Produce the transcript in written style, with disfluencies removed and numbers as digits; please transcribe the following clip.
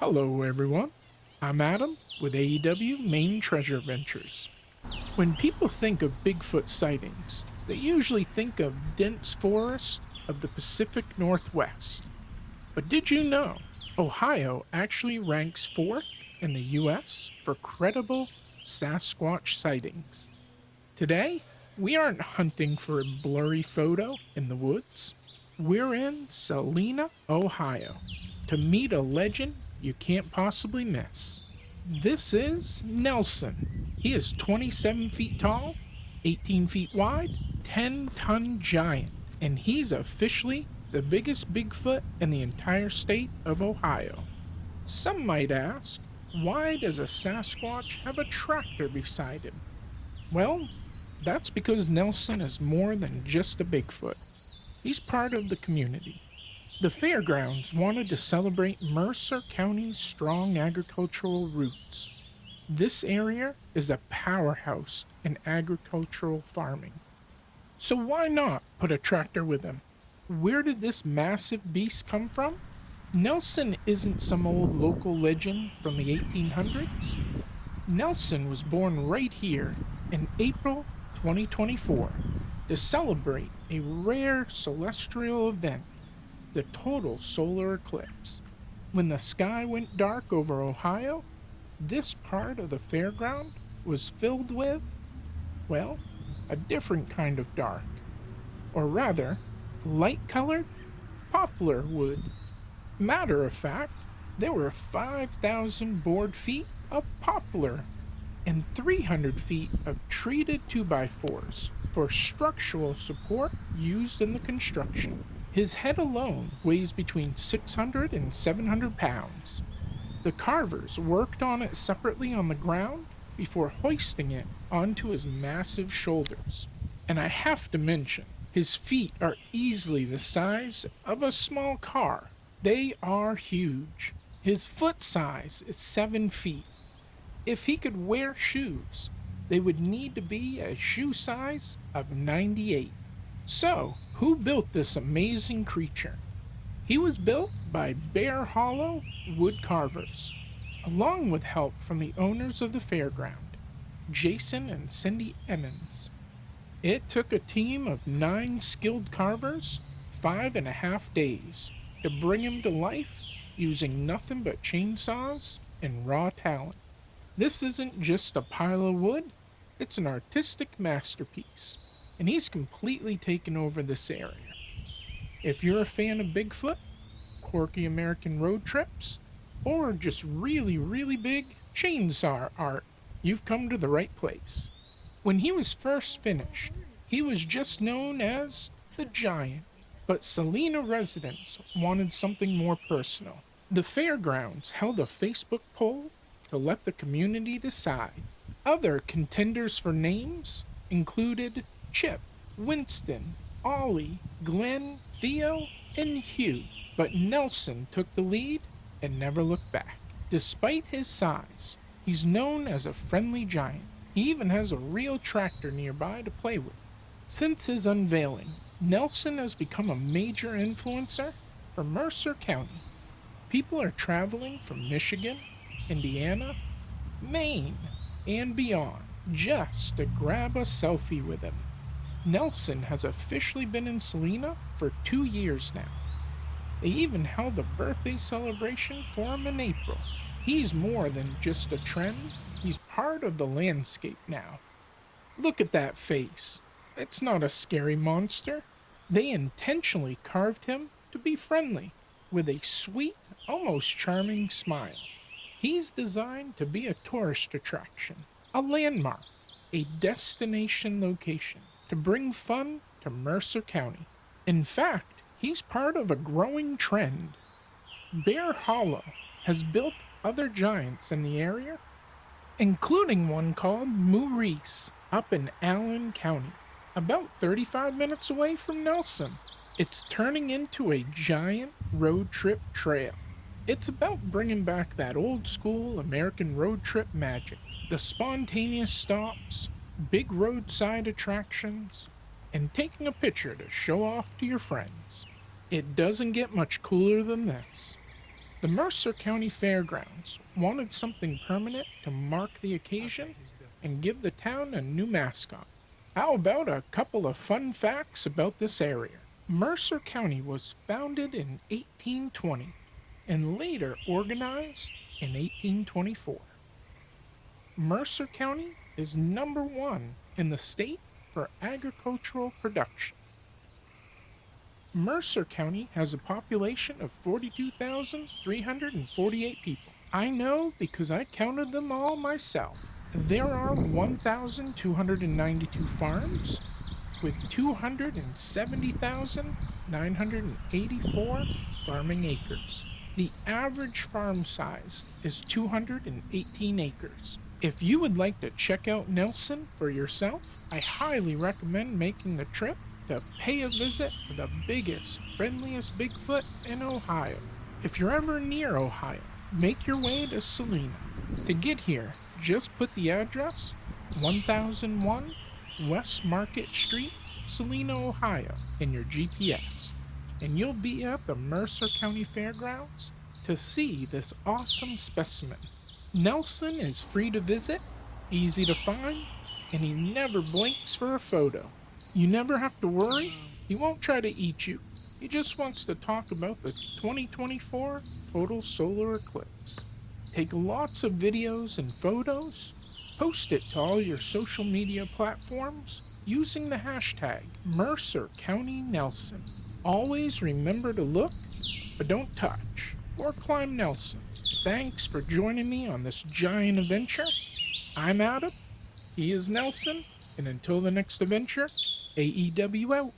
Hello, everyone. I'm Adam with AEW Main Treasure Ventures. When people think of Bigfoot sightings, they usually think of dense forest of the Pacific Northwest. But did you know Ohio actually ranks fourth in the US for credible Sasquatch sightings? Today, we aren't hunting for a blurry photo in the woods. We're in Celina, Ohio, to meet a legend you can't possibly miss. This is Nelson. He is 27 feet tall, 18 feet wide, 10-ton giant, and he's officially the biggest Bigfoot in the entire state of Ohio. Some might ask, why does a Sasquatch have a tractor beside him? Well, that's because Nelson is more than just a Bigfoot. He's part of the community. The fairgrounds wanted to celebrate Mercer County's strong agricultural roots. This area is a powerhouse in agricultural farming. So why not put a tractor with him? Where did this massive beast come from? Nelson isn't some old local legend from the 1800s. Nelson was born right here in April 2024 to celebrate a rare celestial event, the total solar eclipse. When the sky went dark over Ohio, this part of the fairground was filled with, well, a different kind of dark. Or rather, light-colored poplar wood. Matter of fact, there were 5,000 board feet of poplar and 300 feet of treated 2x4s for structural support used in the construction. His head alone weighs between 600 and 700 pounds. The carvers worked on it separately on the ground before hoisting it onto his massive shoulders. And I have to mention, his feet are easily the size of a small car. They are huge. His foot size is 7 feet. If he could wear shoes, they would need to be a shoe size of 98. So, who built this amazing creature? He was built by Bear Hollow wood carvers, along with help from the owners of the fairground, Jason and Cindy Emmons. It took a team of 9 skilled carvers 5.5 days to bring him to life using nothing but chainsaws and raw talent. This isn't just a pile of wood, it's an artistic masterpiece, and he's completely taken over this area. If you're a fan of Bigfoot, quirky American road trips, or just really, really big chainsaw art, you've come to the right place. When he was first finished, he was just known as the Giant, but Celina residents wanted something more personal. The fairgrounds held a Facebook poll to let the community decide. Other contenders for names included Chip, Winston, Ollie, Glenn, Theo, and Hugh, but Nelson took the lead and never looked back. Despite his size, he's known as a friendly giant. He even has a real tractor nearby to play with. Since his unveiling, Nelson has become a major influencer for Mercer County. People are traveling from Michigan, Indiana, Maine, and beyond just to grab a selfie with him. Nelson has officially been in Celina for 2 years now. They even held a birthday celebration for him in April. He's more than just a trend, he's part of the landscape now. Look at that face. It's not a scary monster. They intentionally carved him to be friendly, with a sweet, almost charming smile. He's designed to be a tourist attraction, a landmark, a destination location, to bring fun to Mercer County. In fact, he's part of a growing trend. Bear Hollow has built other giants in the area, including one called Maurice up in Allen County, about 35 minutes away from Nelson. It's turning into a giant road trip trail. It's about bringing back that old school American road trip magic, the spontaneous stops, big roadside attractions, and taking a picture to show off to your friends. It doesn't get much cooler than this. The Mercer County Fairgrounds wanted something permanent to mark the occasion and give the town a new mascot. How about a couple of fun facts about this area? Mercer County was founded in 1820 and later organized in 1824. Mercer County is number one in the state for agricultural production. Mercer County has a population of 42,348 people. I know because I counted them all myself. There are 1,292 farms with 270,984 farming acres. The average farm size is 218 acres. If you would like to check out Nelson for yourself, I highly recommend making the trip to pay a visit to the biggest, friendliest Bigfoot in Ohio. If you're ever near Ohio, make your way to Celina. To get here, just put the address 1001 West Market Street, Celina, Ohio in your GPS, and you'll be at the Mercer County Fairgrounds to see this awesome specimen. Nelson is free to visit, easy to find, and he never blinks for a photo. You never have to worry, he won't try to eat you. He just wants to talk about the 2024 total solar eclipse. Take lots of videos and photos, post it to all your social media platforms using the hashtag Mercer County Nelson. Always remember to look, but don't touch or climb Nelson. Thanks for joining me on this giant adventure. I'm Adam, he is Nelson, and until the next adventure, AEW out.